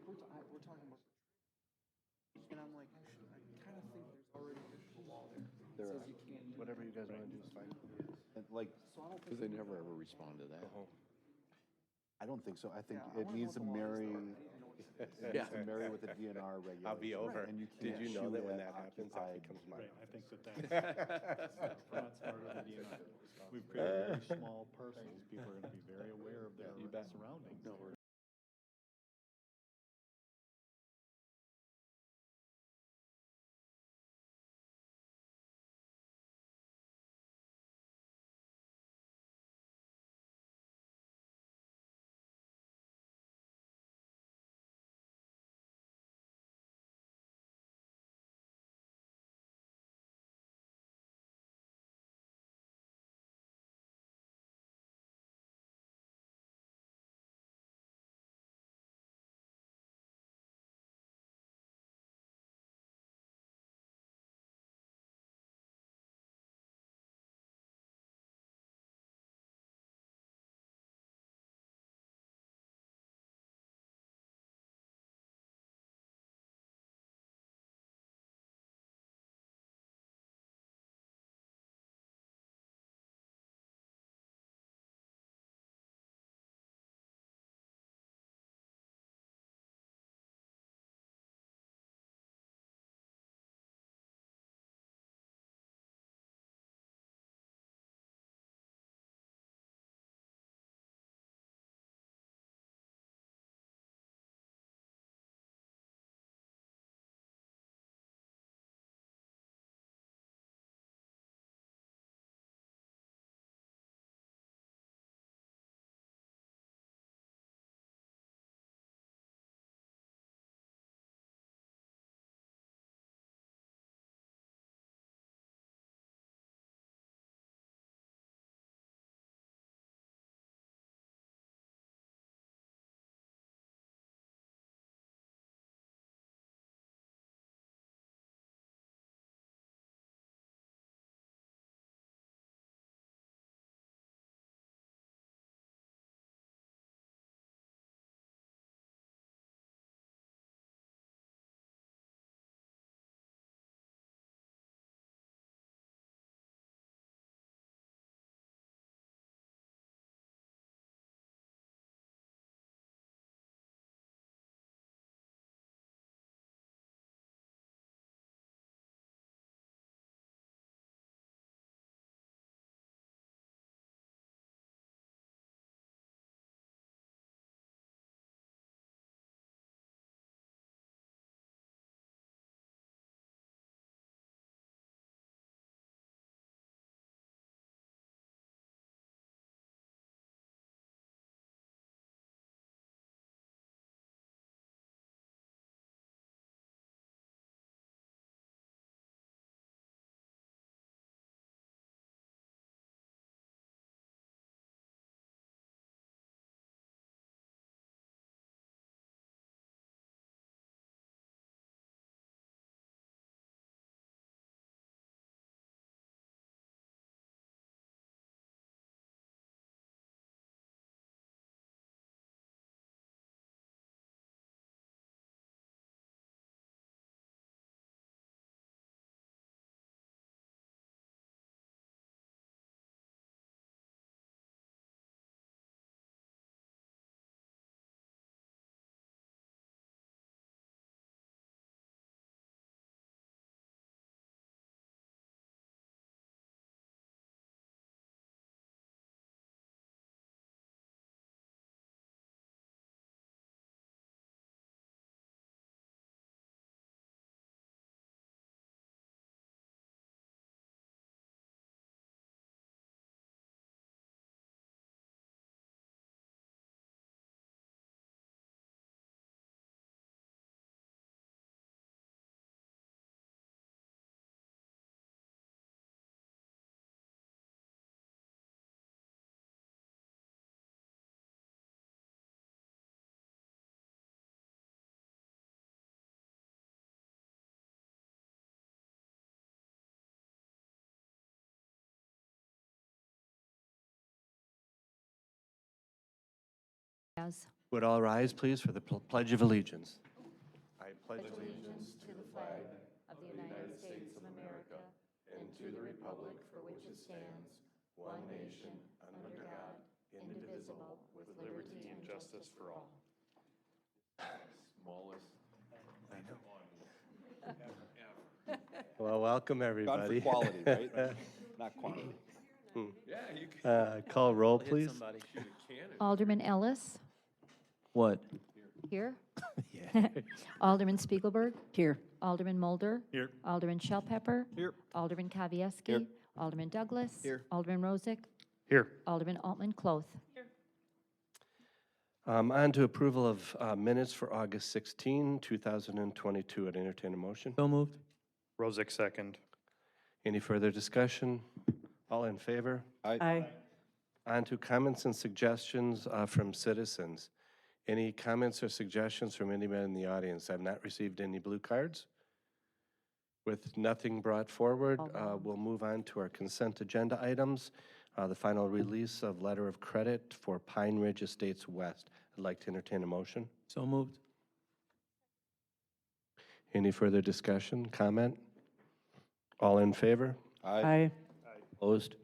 we're talking about, and I'm like, I kind of think there's already a digital wall there. There Says are. you can't do Whatever that. you guys want to do is fine. And like, So I don't Because think they never ever respond to that. I don't think so. I think Yeah, I it wanna know needs to what the law is, marry, though. I need to know what it says. it needs to marry with the DNR regulations. I'll be over. And you Did can't you know shoot that when at that happens, that occupied- becomes my Right, I office? think that's, we're not smarter than the DNR. We've created very small parcels, people are gonna be very aware of their You bet. surroundings. No, we're Yes. Would all rise, please, for the Pledge of Allegiance? I pledge allegiance to the flag of the United States of America and to the republic for which it stands, one nation, under God, indivisible, with liberty and justice for all. Smallest. Well, welcome, Gone everybody. for quality, right? Not quantity. Yeah, you can Call roll, please. shoot a cannon. Alderman Ellis, What? here. Yeah. Alderman Spiegelberg, Here. Alderman Mulder. Here. Alderman Shellpepper. Here. Alderman Kavieski. Here. Alderman Douglas. Here. Alderman Rozak. Here. Alderman Altman Cloth. On to approval of minutes for August 16, 2022. I'd entertain a motion. So moved. Rozak, second. Any further discussion? All in favor? Aye. On to comments and suggestions from citizens. Any comments or suggestions from anybody in the audience? I've not received any blue cards. With nothing brought forward, we'll move on to our consent agenda items. The final release of letter of credit for Pine Ridge Estates West. I'd like to entertain a motion. So moved. Any further discussion, comment? All in favor? Aye. Opposed?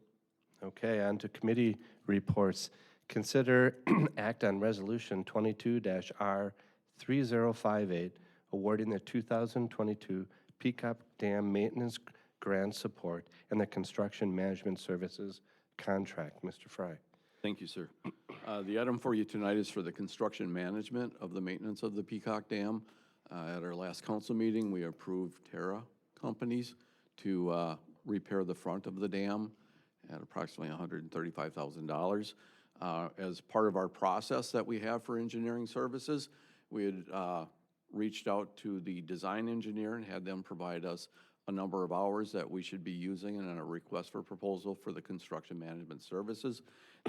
Okay, on to committee reports. Consider act on Resolution 22-R3058, awarding the 2022 Peacock Dam Maintenance Grant Support and the Construction Management Services Contract. Mr. Fry. Thank you, sir. The item for you tonight is for the construction management of the maintenance of the Peacock Dam. At our last council meeting, we approved Terra companies to repair the front of the dam at approximately $135,000. As part of our process that we have for engineering services, we had reached out to the design engineer and had them provide us a number of hours that we should be using and a request for proposal for the construction management services.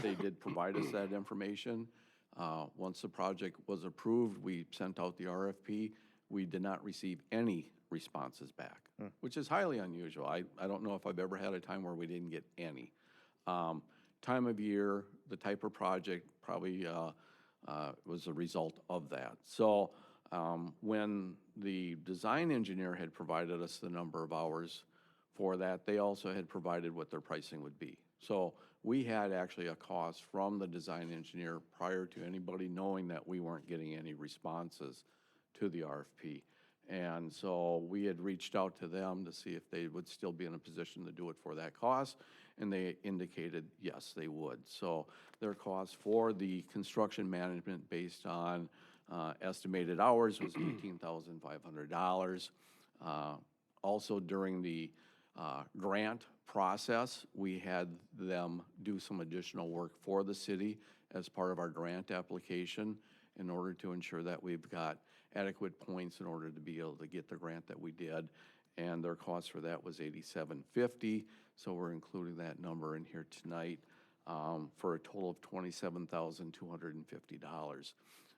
They did provide us that information. Once the project was approved, we sent out the RFP. We did not receive any responses back, which is highly unusual. I don't know if I've ever had a time where we didn't get any. Time of year, the type of project probably was a result of that. So when the design engineer had provided us the number of hours for that, they also had provided what their pricing would be. So we had actually a cost from the design engineer prior to anybody knowing that we weren't getting any responses to the RFP. And so we had reached out to them to see if they would still be in a position to do it for that cost, and they indicated yes, they would. So their cost for the construction management based on estimated hours was $18,500. Also during the grant process, we had them do some additional work for the city as part of our grant application in order to ensure that we've got adequate points in order to be able to get the grant that we did. And their cost for that was $87.50. So we're including that number in here tonight for a total of $27,250.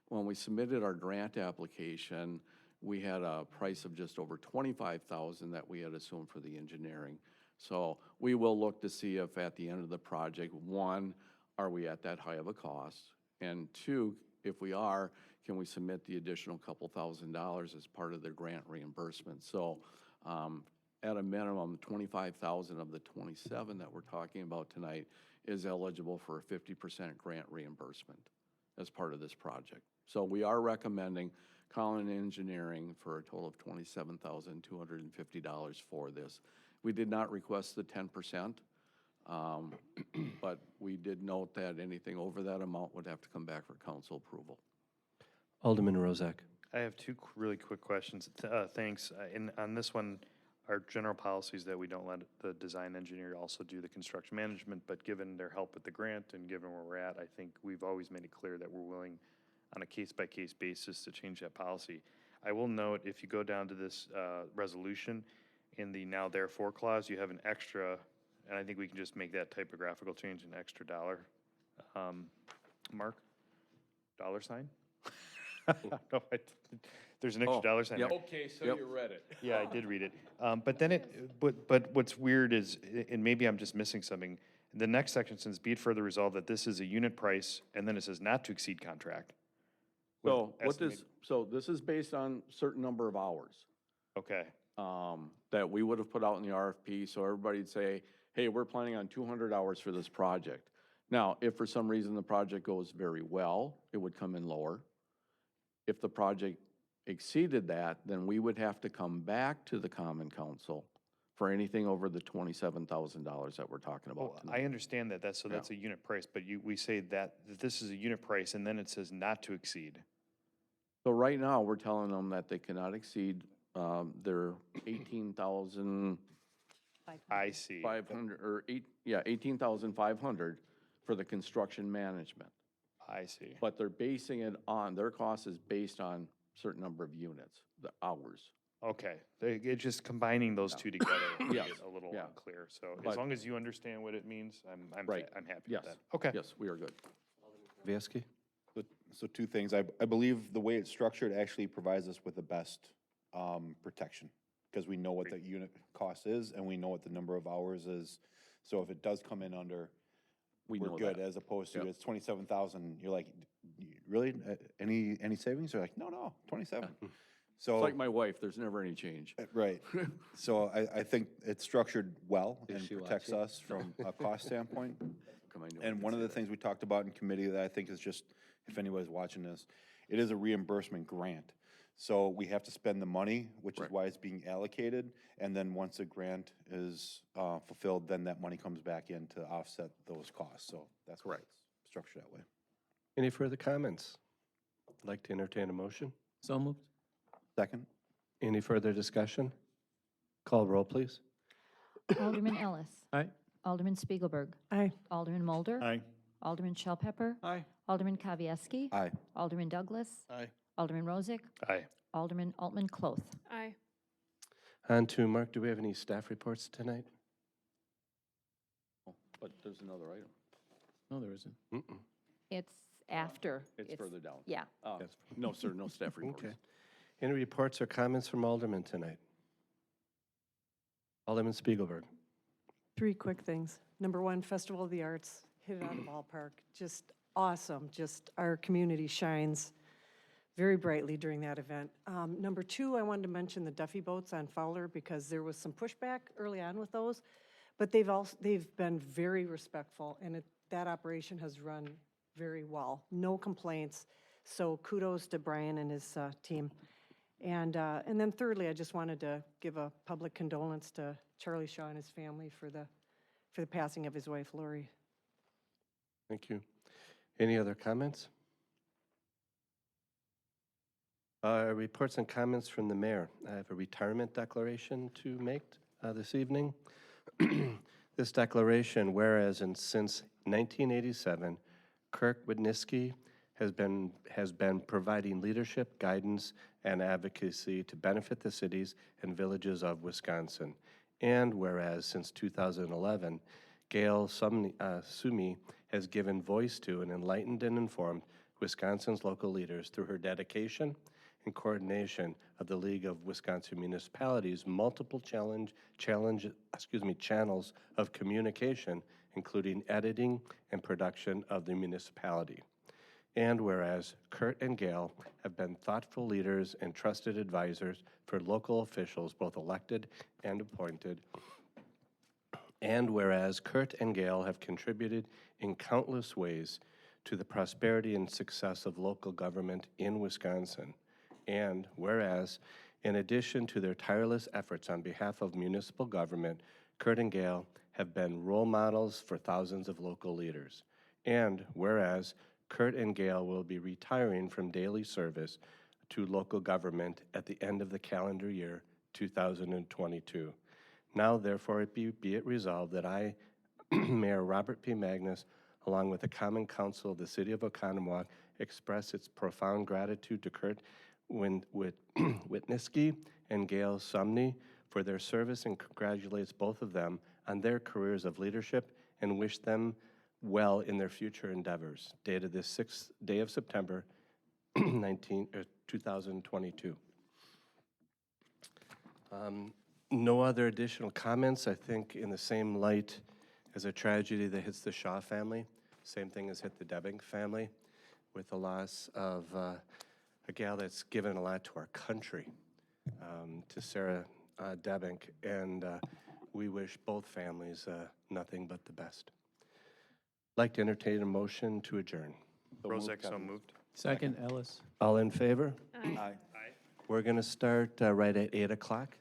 When we submitted our grant application, we had a price of just over $25,000 that we had assumed for the engineering. So we will look to see if at the end of the project, one, are we at that high of a cost? And two, if we are, can we submit the additional couple $1,000s as part of the grant reimbursement? So at a minimum, 25,000 of the 27 that we're talking about tonight is eligible for a 50% grant reimbursement as part of this project. So we are recommending Collin Engineering for a total of $27,250 for this. We did not request the 10%, but we did note that anything over that amount would have to come back for council approval. Alderman Rozak. I have two really quick questions. Thanks. On this one, our general policy is that we don't let the design engineer also do the construction management, but given their help with the grant and given where we're at, I think we've always made it clear that we're willing on a case-by-case basis to change that policy. I will note, if you go down to this resolution, in the now therefore clause, you have an extra, and I think we can just make that typographical change an extra dollar mark, dollar sign? No, there's an extra dollar sign there. Okay, so you read it. Yeah, I did read it. But then but what's weird is, and maybe I'm just missing something, the next section says, be it further resolved that this is a unit price, and then it says not to exceed contract. So what estimate- this, so this is based on certain number of hours. Okay, That we would have put out in the RFP, so everybody'd say, hey, we're planning on 200 hours for this project. Now, if for some reason the project goes very well, it would come in lower. If the project exceeded that, then we would have to come back to the Common Council for anything over the $27,000 that we're talking about well, I tonight. understand that, that's a unit price, but we say that this is a unit price, and then it says not to exceed. So right now, we're telling them that they cannot exceed their 18,500 I see. or 18,500 for the construction management. I see. But they're basing it on, their cost is based on certain number of units, the hours. Okay, it's just combining those two together made Yes, it a little yeah. unclear. So as But- long as you understand what it means, I'm Right. happy Yes. with that. Okay. Yes, we are good. Viesky? So two things. I believe the way it's structured actually provides us with the best protection because we know what the unit cost is and we know what the number of hours is. So if it does come in under, We we're know good, that. as opposed to Yep. it's 27,000. You're like, really? Any savings? They're like, no, 27. So. It's like my wife, there's never any change. Right. So I think it's structured well Is and she protects watching? us from a cost standpoint. Come on, I knew I And could one of say the that. things we talked about in committee that I think is just, if anybody's watching this, it is a reimbursement grant. So we have to spend the money, which is Right. why it's being allocated. And then once the grant is fulfilled, then that money comes back in to offset those costs. So that's why it's structured that way. Any further comments? I'd like to entertain a motion. So moved. Second? Any further discussion? Call roll, please. Alderman Ellis. Aye. Alderman Spiegelberg. Aye. Alderman Mulder. Aye. Alderman Shell Pepper. Aye. Alderman Kavieski. Aye. Alderman Douglas. Aye. Alderman Rozak. Aye. Alderman Altman Cloth. Aye. On to Mark, do we have any staff reports tonight? But there's another item. No, there isn't. Mm-mm. It's after. It's further down. Yeah. Yes. No, sir, no staff reports. Okay. Any reports or comments from Alderman tonight? Alderman Spiegelberg. 3 quick things. Number 1, Festival of the Arts, hit it out of the ballpark. Just awesome. Just our community shines very brightly during that event. Number 2, I wanted to mention the Duffy boats on Fowler because there was some pushback early on with those, but they've been very respectful, and that operation has run very well. No complaints. So kudos to Brian and his team. And then thirdly, I just wanted to give a public condolence to Charlie Shaw and his family for the passing of his wife, Lori. Thank you. Any other comments? Reports and comments from the mayor. I have a retirement declaration to make this evening. This declaration, whereas since 1987, Kirk Wisniewski has been providing leadership, guidance, and advocacy to benefit the cities and villages of Wisconsin. And whereas since 2011, Gail Sumi has given voice to and enlightened and informed Wisconsin's local leaders through her dedication and coordination of the League of Wisconsin Municipalities' multiple channels of communication, including editing and production of the municipality. And whereas Kurt and Gail have been thoughtful leaders and trusted advisors for local officials, both elected and appointed. And whereas Kurt and Gail have contributed in countless ways to the prosperity and success of local government in Wisconsin. And whereas, in addition to their tireless efforts on behalf of municipal government, Kurt and Gail have been role models for thousands of local leaders. And whereas, Kurt and Gail will be retiring from daily service to local government at the end of the calendar year 2022. Now, therefore, be it resolved that I, Mayor Robert P. Magnus, along with the Common Council of the City of Oconomowoc, express its profound gratitude to Kurt Wisniewski and Gail Sumney for their service and congratulates both of them on their careers of leadership and wish them well in their future endeavors. Dated this 6th day of September, 2022. No other additional comments. I think in the same light as a tragedy that hits the Shaw family, same thing has hit the Debbing family with the loss of a gal that's given a lot to our country, to Sarah Debink, and we wish both families nothing but the best. Like to entertain a motion to adjourn. Rozak, so moved. Second, Ellis. All in favor? Aye. We're going to start right at 8 o'clock.